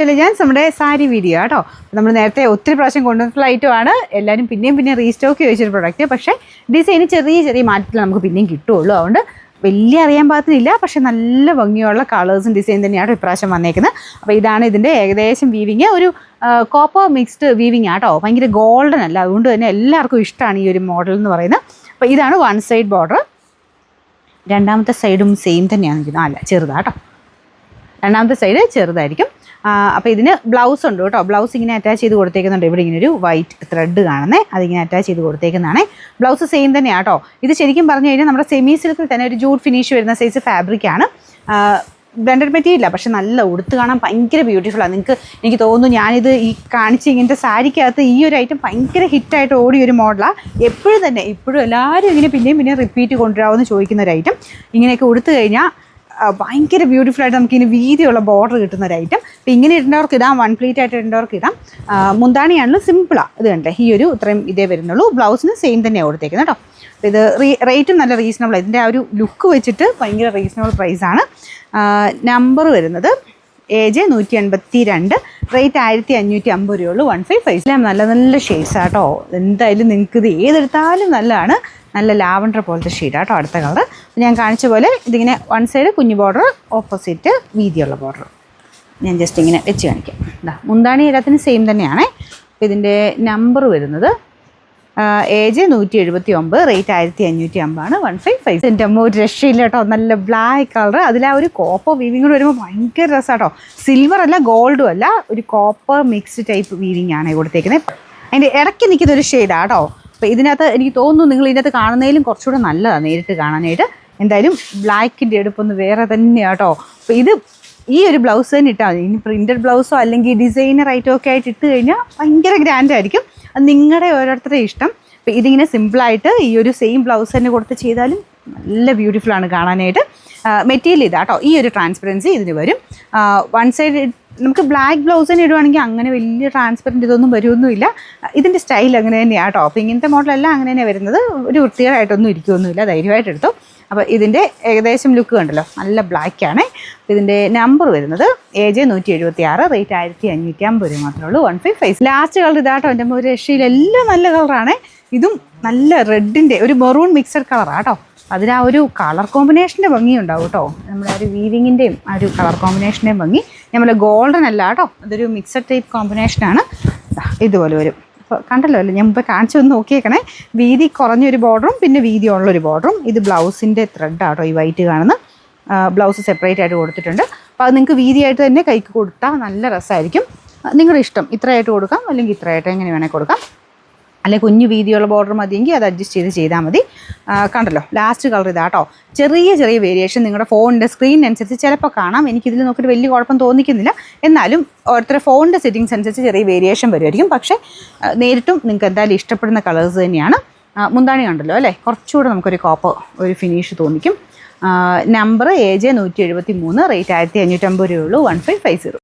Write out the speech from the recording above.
Elegance നമ്മുടെ sari video കേട്ടോ. നമ്മൾ നേരത്തെ ഒത്തിരി പ്രാവശ്യം കൊണ്ടുവന്നിട്ടുള്ള ഐറ്റമാണ്. എല്ലാവരും പിന്നെയും റീസ്റ്റോക്ക് ചോദിച്ചൊരു പ്രൊഡക്റ്റ്. പക്ഷേ ഡിസൈന് ചെറിയ മാറ്റത്തിൽ നമുക്ക് പിന്നെയും കിട്ടുള്ളൂ. അതുകൊണ്ട് വലിയ അറിയാൻ പാകത്തിനില്ല, പക്ഷേ നല്ല ഭംഗിയുള്ള കളേഴ്സും ഡിസൈൻ തന്നെയാണ് ഇപ്രാവശ്യം വന്നേക്കുന്നത്. അപ്പോൾ ഇതാണ് ഇതിൻ്റെ ഏകദേശം വീവിങ്. ഒരു കോപ്പർ മിക്സ്ഡ് വീവിങ് ആട്ടോ, ഭയങ്കര ഗോൾഡൻ അല്ല. അതുകൊണ്ട് തന്നെ എല്ലാവർക്കും ഇഷ്ടമാണ് ഈ ഒരു മോഡൽ എന്ന് പറയുന്നത്. അപ്പോൾ ഇതാണ് വൺ സൈഡ് ബോർഡർ. രണ്ടാമത്തെ സൈഡും സെയിം തന്നെയാണ് ഇരിക്കുന്നത്. അല്ല, ചെറുതാട്ടോ, രണ്ടാമത്തെ സൈഡ് ചെറുതായിരിക്കും. അപ്പോൾ ഇതിന് ബ്ലൗസ് ഉണ്ട് കേട്ടോ. ബ്ലൗസ് ഇങ്ങനെ അറ്റാച്ച് ചെയ്ത് കൊടുത്തേക്കുന്നുണ്ട്. ഇവിടെ ഇങ്ങനെ ഒരു വൈറ്റ് ത്രെഡ് കാണുന്നത്, അതിങ്ങനെ അറ്റാച്ച് ചെയ്ത് കൊടുത്തേക്കുന്നതാണ്. ബ്ലൗസ് സെയിം തന്നെയാണ് കേട്ടോ. ഇത് ശരിക്കും പറഞ്ഞു കഴിഞ്ഞാൽ നമ്മുടെ സെമി സിൽക്കിൽ തന്നെ ഒരു ജൂട്ട് ഫിനിഷ് വരുന്ന സൈസ് ഫാബ്രിക്കാണ്. ബ്ലെൻഡഡ് മെറ്റീരിയൽ, പക്ഷെ നല്ല ഉടുത്ത് കാണാൻ ഭയങ്കര ബ്യൂട്ടിഫുള്ളാണ്. എനിക്ക് തോന്നുന്നു ഞാനിത് ഈ കാണിച്ച ഇങ്ങനത്തെ സാരിക്കകത്ത് ഈ ഒരു ഐറ്റം ഭയങ്കര ഹിറ്റായിട്ട് ഓടിയൊരു മോഡലാണ്. ഇപ്പോഴും എല്ലാവരും ഇങ്ങനെ പിന്നെയും റിപ്പീറ്റ് കൊണ്ടുവരാമെന്ന് ചോദിക്കുന്ന ഒരു ഐറ്റം. ഇങ്ങനെയൊക്കെ ഉടുത്ത് കഴിഞ്ഞാൽ ഭയങ്കര ബ്യൂട്ടിഫുള്ളായിട്ട് നമുക്കിനി വീതിയുള്ള ബോർഡർ കിട്ടുന്ന ഒരു ഐറ്റം. അപ്പോൾ ഇങ്ങനെ ഇടേണ്ടവർക്ക് ഇടാം, വൺ പ്ലീറ്റ് ആയിട്ട് ഇടേണ്ടവർക്ക് ഇടാം. മുന്താണിയാണല്ലോ സിമ്പിളാണ്. ഇത് കണ്ടേ, ഈ ഒരു ഇത്രയും ഇതേ വരുന്നുള്ളൂ. ബ്ലൗസിന് സെയിം തന്നെയാണ് കൊടുത്തേക്കുന്നത് കേട്ടോ. അപ്പോൾ ഇത് റേറ്റും നല്ല റീസണബിളാണ്. ഇതിൻ്റെ ആ ഒരു ലുക്ക് വെച്ചിട്ട് ഭയങ്കര റീസണബിൾ പ്രൈസാണ്. നമ്പർ വരുന്നത് AJ 182, റേറ്റ് 1550 രൂപയുള്ളൂ. 155. നല്ല ഷെയ്ഡ്സ് ആട്ടോ. എന്തായാലും നിങ്ങൾക്ക് ഇത് ഏതെടുത്താലും നല്ലതാണ്. നല്ല ലാവണ്ടർ പോലത്തെ ഷെയ്ഡാട്ടോ അടുത്ത കളർ. ഞാൻ കാണിച്ച പോലെ ഇതിങ്ങനെ വൺ സൈഡ് കുഞ്ഞു ബോർഡർ, ഓപ്പോസിറ്റ് വീതിയുള്ള ബോർഡർ. ഞാൻ ജസ്റ്റ് ഇങ്ങനെ വെച്ച് കാണിക്കാം. മുന്താണി എല്ലാത്തിനും സെയിം തന്നെയാണ്. അപ്പോൾ ഇതിൻ്റെ നമ്പർ വരുന്നത് AJ 179, റേറ്റ് 1550 155. ഇതിൻ്റെ ഒരു രക്ഷയില്ല കേട്ടോ. നല്ല ബ്ലാക്ക് കളർ, അതിലാ ഒരു കോപ്പർ വീവിങ് കൂടെ വരുമ്പോൾ ഭയങ്കര രസമാട്ടോ. സിൽവർ അല്ല, ഗോൾഡും അല്ല, ഒരു കോപ്പർ മിക്സ്ഡ് ടൈപ്പ് വീവിങ് ആണ് കൊടുത്തേക്കുന്നത്. അതിൻ്റെ ഇടയ്ക്ക് നിൽക്കുന്നൊരു ഷെയ്ഡാണ് കേട്ടോ. അപ്പോൾ ഇതിനകത്ത് എനിക്ക് തോന്നുന്നു നിങ്ങൾ ഇതിനകത്ത് കാണുന്നതിലും കുറച്ചുകൂടെ നല്ലതാണ് നേരിട്ട് കാണാനായിട്ട്. എന്തായാലും ബ്ലാക്കിൻ്റെ എടുപ്പൊന്ന് വേറെ തന്നെയാണ് കേട്ടോ. അപ്പോൾ ഇത് ഈ ഒരു ബ്ലൗസ് തന്നെ ഇട്ടാൽ മതി. ഇനി പ്രിൻറ്റഡ് ബ്ലൗസോ അല്ലെങ്കിൽ ഡിസൈനർ ഐറ്റം ഒക്കെ ആയിട്ട് ഇട്ട് കഴിഞ്ഞാൽ ഭയങ്കര ഗ്രാൻഡായിരിക്കും. അത് നിങ്ങളുടെ ഓരോരുത്തരുടെ ഇഷ്ടം. അപ്പോൾ ഇതിങ്ങനെ സിമ്പിളായിട്ട് ഈ ഒരു സെയിം ബ്ലൗസ് തന്നെ കൊടുത്ത് ചെയ്താലും നല്ല ബ്യൂട്ടിഫുള്ളാണ് കാണാനായിട്ട്. മെറ്റീരിയൽ ഇതാട്ടോ, ഈ ഒരു ട്രാൻസ്പെറൻസി ഇതിന് വരും. വൺ സൈഡ് നമുക്ക് ബ്ലാക്ക് ബ്ലൗസ് തന്നെ ഇടുവാണെങ്കിൽ അങ്ങനെ വലിയ ട്രാൻസ്പെറൻറ്റ് ഇതൊന്നും വരുമൊന്നുമില്ല. ഇതിൻ്റെ സ്റ്റൈൽ അങ്ങനെ തന്നെയാണ് കേട്ടോ. അപ്പോൾ ഇങ്ങനത്തെ മോഡലെല്ലാം അങ്ങനെ തന്നെ വരുന്നത്. ഒരു വൃത്തികേടായിട്ടൊന്നും ഇരിക്കുമൊന്നുമില്ല, ധൈര്യമായിട്ട് എടുത്തോ. അപ്പോൾ ഇതിൻ്റെ ഏകദേശം ലുക്ക് കണ്ടല്ലോ, നല്ല ബ്ലാക്കാണ്. ഇതിൻ്റെ നമ്പർ വരുന്നത് AJ 176, റേറ്റ് 1550 രൂപ മാത്രമേ ഉള്ളൂ. 155. ലാസ്റ്റ് കളർ ഇതാട്ടോ. എൻ്റെ ഒരു രക്ഷയിലെല്ലാം നല്ല കളറാണ്. ഇതും നല്ല റെഡിൻ്റെ ഒരു മെറൂൺ മിക്സഡ് കളറാണ് കേട്ടോ. അതിന് ആ ഒരു കളർ കോമ്പിനേഷൻ്റെ ഭംഗി ഉണ്ടാവും കേട്ടോ. നമ്മുടെ ആ ഒരു വീവിങ്ങിൻ്റെയും ആ ഒരു കളർ കോമ്പിനേഷൻ്റെയും ഭംഗി. നമ്മൾ ഗോൾഡൻ അല്ല കേട്ടോ, അതൊരു മിക്സഡ് ടൈപ്പ് കോമ്പിനേഷനാണ്. ഇതുപോലെ വരും. അപ്പോൾ കണ്ടല്ലോ അല്ലേ, ഞാൻ മുമ്പ് കാണിച്ചു ഒന്ന് നോക്കിയേക്കണേ. വീതി കുറഞ്ഞൊരു ബോർഡറും പിന്നെ വീതി ഉള്ളൊരു ബോർഡറും. ഇത് ബ്ലൗസിൻ്റെ ത്രെഡാട്ടോ, ഈ വൈറ്റ് കാണുന്ന ബ്ലൗസ് സെപ്പറേറ്റ് ആയിട്ട് കൊടുത്തിട്ടുണ്ട്. അപ്പോൾ അത് നിങ്ങൾക്ക് വീതിയായിട്ട് തന്നെ കൈക്ക് കൊടുത്താൽ നല്ല രസമായിരിക്കും. നിങ്ങളുടെ ഇഷ്ടം, ഇത്രയായിട്ട് കൊടുക്കാം അല്ലെങ്കിൽ ഇത്രയായിട്ട് എങ്ങനെ വേണേൽ കൊടുക്കാം. അല്ലെങ്കിൽ കുഞ്ഞു വീതിയുള്ള ബോർഡർ മതിയെങ്കിൽ അത് അഡ്ജസ്റ്റ് ചെയ്താൽ മതി. കണ്ടല്ലോ, ലാസ്റ്റ് കളർ ഇതാട്ടോ. ചെറിയ വേരിയേഷൻ നിങ്ങളുടെ ഫോണിൻ്റെ സ്ക്രീനനുസരിച്ച് ചിലപ്പോൾ കാണാം. എനിക്കിതിൽ നോക്കിയിട്ട് വലിയ കുഴപ്പം തോന്നിക്കുന്നില്ല. എന്നാലും ഓരോരുത്തരുടെ ഫോണിൻ്റെ സെറ്റിങ്സ് അനുസരിച്ച് ചെറിയ വേരിയേഷൻ വരുമായിരിക്കും. പക്ഷേ നേരിട്ടും നിങ്ങൾക്ക് എന്തായാലും ഇഷ്ടപ്പെടുന്ന കളേഴ്സ് തന്നെയാണ്. മുന്താണി കണ്ടല്ലോ അല്ലേ, കുറച്ചുകൂടെ നമുക്കൊരു കോപ്പർ ഒരു ഫിനിഷ് തോന്നിക്കും. നമ്പർ AJ 173, റേറ്റ് 1550 രൂപയുള്ളൂ. 1550.